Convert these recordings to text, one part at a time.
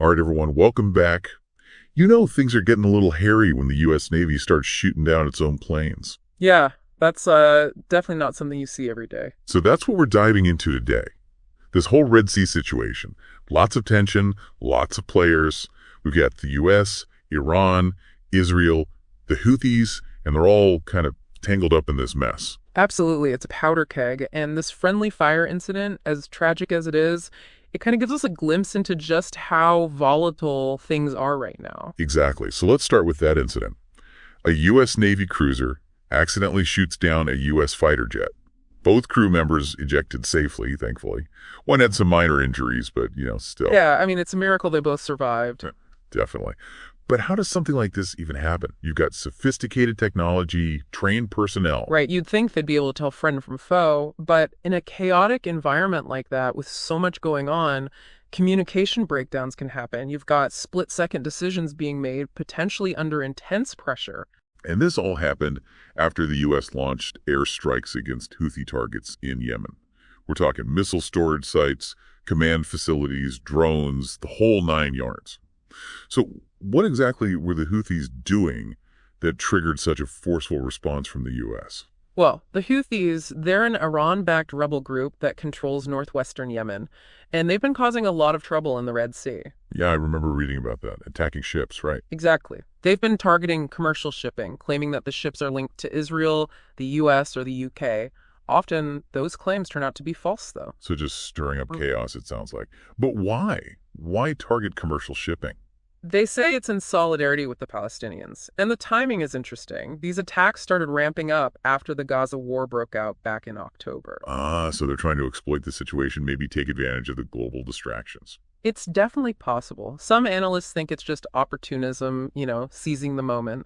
All right, everyone, welcome back. You know things are getting a little hairy when the U.S. Navy starts shooting down its own planes. Yeah, that's definitely not something you see every day. So that's what we're diving into today. This whole Red Sea situation. Lots of tension, lots of players. We've got the U.S., Iran, Israel, the Houthis, and they're all kind of tangled up in this mess. Absolutely, it's a powder keg, and this friendly fire incident, as tragic as it is, it kind of gives us a glimpse into just how volatile things are right now. Exactly. So let's start with that incident. A U.S. Navy cruiser accidentally shoots down a U.S. fighter jet. Both crew members ejected safely, thankfully. One had some minor injuries, but, still. Yeah, I mean, it's a miracle they both survived. Definitely. But how does something like this even happen? You've got sophisticated technology, trained personnel. Right, you'd think they'd be able to tell friend from foe, but in a chaotic environment like that, with so much going on, communication breakdowns can happen. You've got split-second decisions being made, potentially under intense pressure. And this all happened after the U.S. launched airstrikes against Houthi targets in Yemen. We're talking missile storage sites, command facilities, drones, the whole 9 yards. So what exactly were the Houthis doing that triggered such a forceful response from the U.S.? Well, the Houthis, they're an Iran-backed rebel group that controls northwestern Yemen, and they've been causing a lot of trouble in the Red Sea. Yeah, I remember reading about that. Attacking ships, right? Exactly. They've been targeting commercial shipping, claiming that the ships are linked to Israel, the U.S., or the U.K. Often, those claims turn out to be false, though. So just stirring up chaos, it sounds like. But why? Why target commercial shipping? They say it's in solidarity with the Palestinians, and the timing is interesting. These attacks started ramping up after the Gaza war broke out back in October. So they're trying to exploit the situation, maybe take advantage of the global distractions. It's definitely possible. Some analysts think it's just opportunism, seizing the moment.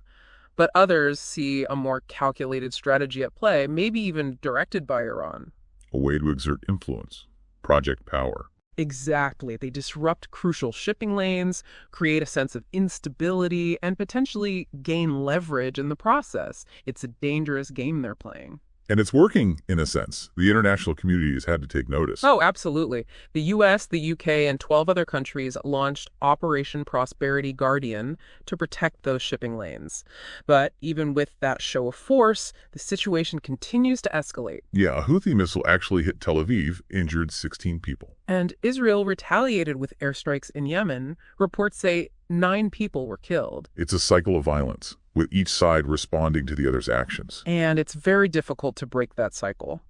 But others see a more calculated strategy at play, maybe even directed by Iran. A way to exert influence, project power. Exactly. They disrupt crucial shipping lanes, create a sense of instability, and potentially gain leverage in the process. It's a dangerous game they're playing. And it's working, in a sense. The international community has had to take notice. Oh, absolutely. The US, the UK, and 12 other countries launched Operation Prosperity Guardian to protect those shipping lanes. But even with that show of force, the situation continues to escalate. Yeah, a Houthi missile actually hit Tel Aviv, injured 16 people. And Israel retaliated with airstrikes in Yemen. Reports say 9 people were killed. It's a cycle of violence, with each side responding to the other's actions. And it's very difficult to break that cycle.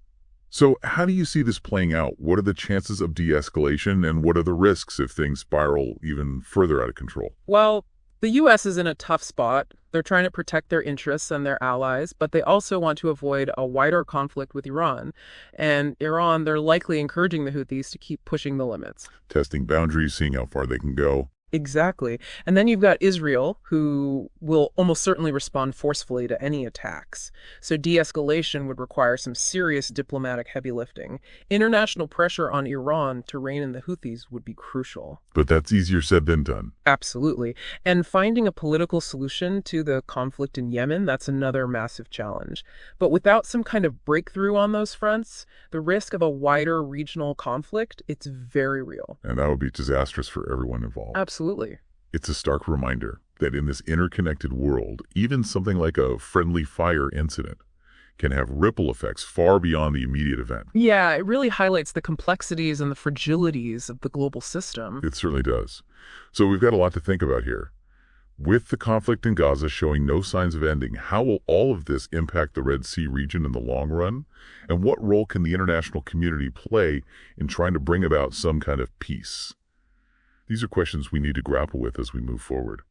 So how do you see this playing out? What are the chances of de-escalation, and what are the risks if things spiral even further out of control? Well, the U.S. is in a tough spot. They're trying to protect their interests and their allies, but they also want to avoid a wider conflict with Iran. And Iran, they're likely encouraging the Houthis to keep pushing the limits. Testing boundaries, seeing how far they can go. Exactly. And then you've got Israel, who will almost certainly respond forcefully to any attacks. So de-escalation would require some serious diplomatic heavy lifting. International pressure on Iran to rein in the Houthis would be crucial. But that's easier said than done. Absolutely. And finding a political solution to the conflict in Yemen, that's another massive challenge. But without some kind of breakthrough on those fronts, the risk of a wider regional conflict, it's very real. And that would be disastrous for everyone involved. Absolutely. It's a stark reminder that in this interconnected world, even something like a friendly fire incident can have ripple effects far beyond the immediate event. Yeah, it really highlights the complexities and the fragilities of the global system. It certainly does. So we've got a lot to think about here. With the conflict in Gaza showing no signs of ending, how will all of this impact the Red Sea region in the long run? And what role can the international community play in trying to bring about some kind of peace? These are questions we need to grapple with as we move forward.